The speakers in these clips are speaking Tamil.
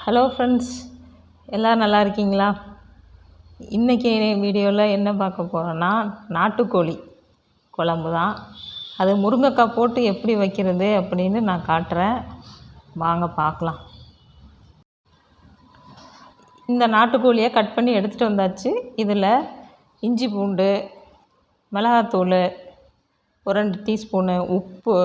ஹலோ ஃப்ரெண்ட்ஸ், எல்லோரும் நல்லா இருக்கீங்களா? இன்றைக்கி வீடியோவில் என்ன பார்க்க போகிறோன்னா, நாட்டுக்கோழி குழம்பு தான். அது முருங்கைக்காய் போட்டு எப்படி வைக்கிறது அப்படின்னு நான் காட்டுறேன், வாங்க பார்க்கலாம். இந்த நாட்டுக்கோழியை கட் பண்ணி எடுத்துகிட்டு வந்தாச்சு. இதில் இஞ்சி பூண்டு, மிளகாத்தூள், ஒரு 2 டீஸ்பூனு உப்பு,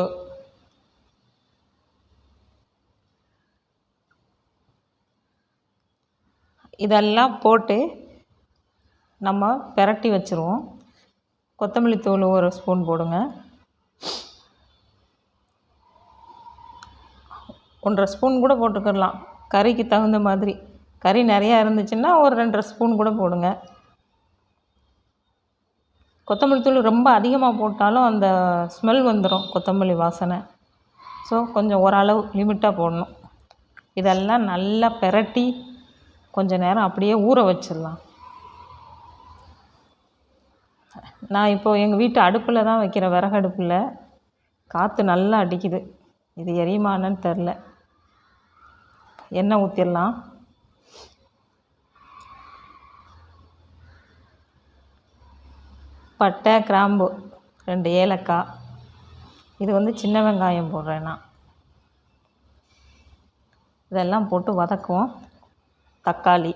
இதெல்லாம் போட்டு நம்ம பிரட்டி வச்சுருவோம். கொத்தமல்லி தூள் 1 ஸ்பூன் போடுங்க. 1.5 ஸ்பூன் கூட போட்டுக்கிடலாம், கறிக்கு தகுந்த மாதிரி. கறி நிறையா இருந்துச்சுன்னா ஒரு 2.5 ஸ்பூன் கூட போடுங்க. கொத்தமல்லி தூள் ரொம்ப அதிகமாக போட்டாலும் அந்த ஸ்மெல் வந்துடும், கொத்தமல்லி வாசனை. ஸோ கொஞ்சம் ஓரளவு லிமிட்டாக போடணும். இதெல்லாம் நல்லா பிரட்டி கொஞ்சம் நேரம் அப்படியே ஊற வச்சிடலாம். நான் இப்போது எங்கள் வீட்டு அடுப்பில் தான் வைக்கிறேன், விறகு அடுப்பில். காற்று நல்லா அடிக்குது, இது எரியுமான்னு தெரில. எண்ணெய் ஊற்றிடலாம். பட்டை, கிராம்பு, 2 ஏலக்காய், இது சின்ன வெங்காயம் போடுறேன் நான். இதெல்லாம் போட்டு வதக்குவோம். தக்காளி,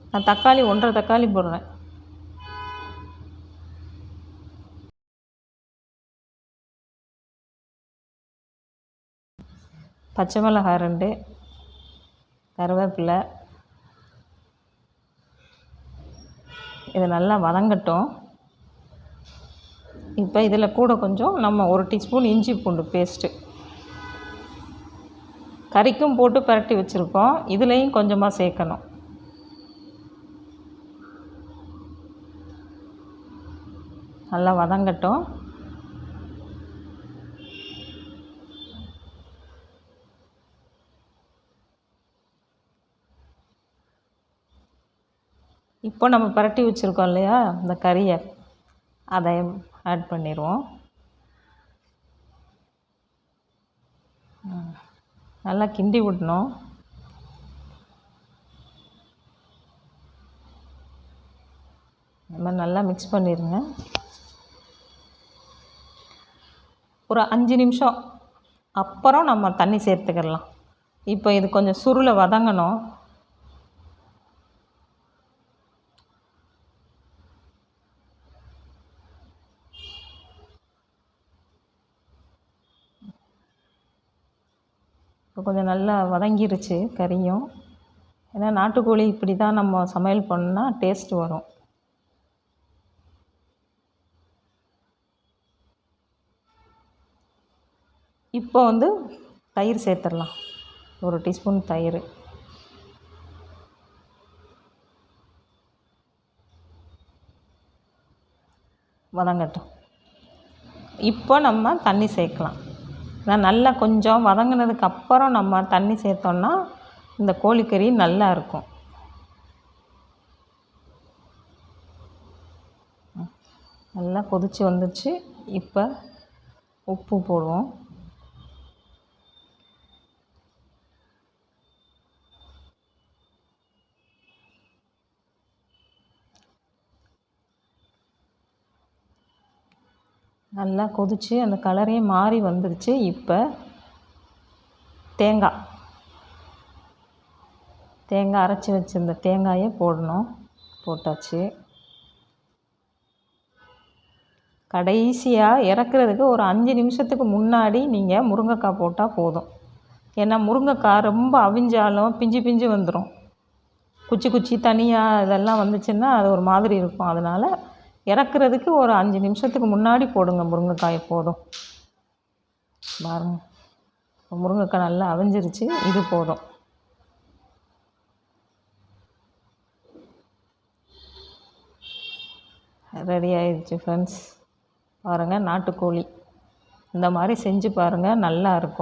நான் தக்காளி 1.5 தக்காளி போடுறேன். பச்சை மிளகாய் 2, கருவேப்பிலை. இது நல்லா வதங்கட்டும். இப்போ இதில் கூட கொஞ்சம் நம்ம 1 டீஸ்பூன் இஞ்சி பூண்டு பேஸ்ட்டு, கறிக்கும் போட்டு பிரட்டி வச்சுருக்கோம், இதுலேயும் கொஞ்சமாக சேர்க்கணும். நல்லா வதங்கட்டும். இப்போ நம்ம பிரட்டி வச்சுருக்கோம் இல்லையா, இந்த கறியை, அதை ஆட் பண்ணிடுவோம். நல்லா கிண்டி விடணும். நம்ம நல்லா மிக்ஸ் பண்ணிடுங்க. ஒரு 5 நிமிஷம் அப்புறம் நம்ம தண்ணி சேர்த்துக்கிடலாம். இப்போ இது கொஞ்சம் சுருளை வதங்கணும். இப்போ கொஞ்சம் நல்லா வதங்கிருச்சு கறியும். ஏன்னா நாட்டுக்கோழி இப்படி தான் நம்ம சமையல் பண்ணால் டேஸ்ட் வரும். இப்போ தயிர் சேர்த்துடலாம், 1 டீஸ்பூன் தயிர். வதங்கட்டும். இப்போ நம்ம தண்ணி சேர்க்கலாம். நல்லா கொஞ்சம் வதங்கினதுக்கு அப்புறம் நம்ம தண்ணி சேர்த்தோன்னா இந்த கோழிக்கறி நல்லா இருக்கும். நல்லா கொதித்து வந்துடுச்சு. இப்போ உப்பு போடுவோம். நல்லா கொதித்து அந்த கலரே மாறி வந்துடுச்சு. இப்போ தேங்காய் அரைச்சி வச்சுருந்த தேங்காயை போடணும். போட்டாச்சு. கடைசியாக இறக்குறதுக்கு ஒரு 5 நிமிஷத்துக்கு முன்னாடி நீங்கள் முருங்கைக்காய் போட்டால் போதும். ஏன்னா முருங்கைக்காய் ரொம்ப அவிஞ்சாலும் பிஞ்சு பிஞ்சு வந்துடும். குச்சி தனியாக இதெல்லாம் வந்துச்சுன்னா அது ஒரு மாதிரி இருக்கும். அதனால் இறக்குறதுக்கு ஒரு 5 நிமிஷத்துக்கு முன்னாடி போடுங்க முருங்கைக்காய், போதும். பாருங்க, முருங்கைக்காய் நல்லா அவிஞ்சிருச்சு, இது போதும். ரெடி ஆயிடுச்சு ஃப்ரெண்ட்ஸ். பாருங்கள், நாட்டுக்கோழி இந்த மாதிரி செஞ்சு பாருங்கள், நல்லா இருக்கும்.